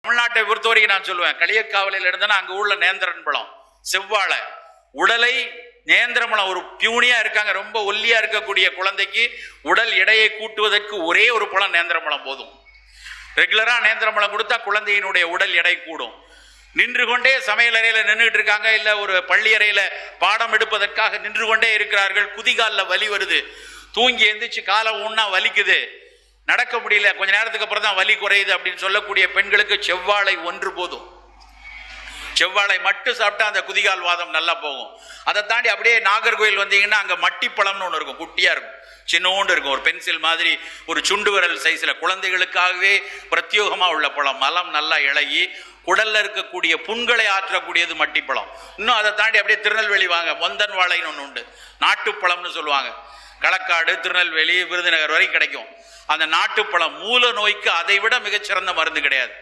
தமிழ்நாட்டை பொறுத்தவரைக்கும் நான் சொல்லுவேன், களியக்காவலில் இருந்தனா அங்க உள்ள நேந்திரன் பழம், செவ்வாழை, உடலை நேந்திரமலம் ஒரு பியூனியா இருக்காங்க, ரொம்ப ஒல்லியா இருக்கக்கூடிய குழந்தைக்கு உடல் எடையை கூட்டுவதற்கு ஒரே ஒரு பழம் நேந்திரமலம் போதும். ரெகுலரா நேந்திரமலம் கொடுத்தா குழந்தையினுடைய உடல் எடை கூடும். நின்று கொண்டே சமையல் அறையில நின்றுட்டு இருக்காங்க, இல்ல ஒரு பள்ளி அறையில பாடம் எடுப்பதற்காக நின்று கொண்டே இருக்கிறார்கள், குதிகால வலி வருது, தூங்கி எந்திரிச்சு காலை ஊன்னா வலிக்குது, நடக்க முடியல, கொஞ்ச நேரத்துக்கு அப்புறம் தான் வலி குறையுது அப்படின்னு சொல்லக்கூடிய பெண்களுக்கு செவ்வாழை ஒன்று போதும். செவ்வாழை மட்டும் சாப்பிட்டா அந்த குதிகால் வாதம் நல்லா போகும். அதை தாண்டி அப்படியே நாகர்கோயில் வந்தீங்கன்னா அங்க மட்டிப்பழம்னு ஒன்று இருக்கும், குட்டியா இருக்கும், சின்னோண்டு இருக்கும், ஒரு பென்சில் மாதிரி, ஒரு சுண்டு விரல் சைஸ்ல, குழந்தைகளுக்காகவே பிரத்யோகமா உள்ள பழம். மலம் நல்லா இழகி குடல்ல இருக்கக்கூடிய புண்களை ஆற்றக்கூடியது மட்டிப்பழம். இன்னும் அதை தாண்டி அப்படியே திருநெல்வேலி வாங்க, மொந்தன் வாழைன்னு ஒன்று உண்டு, நாட்டுப்பழம்னு சொல்லுவாங்க. களக்காடு, திருநெல்வேலி, விருதுநகர் வரை கிடைக்கும். அந்த நாட்டுப்பழம் மூல நோய்க்கு அதை விட மிகச்சிறந்த மருந்து கிடையாது.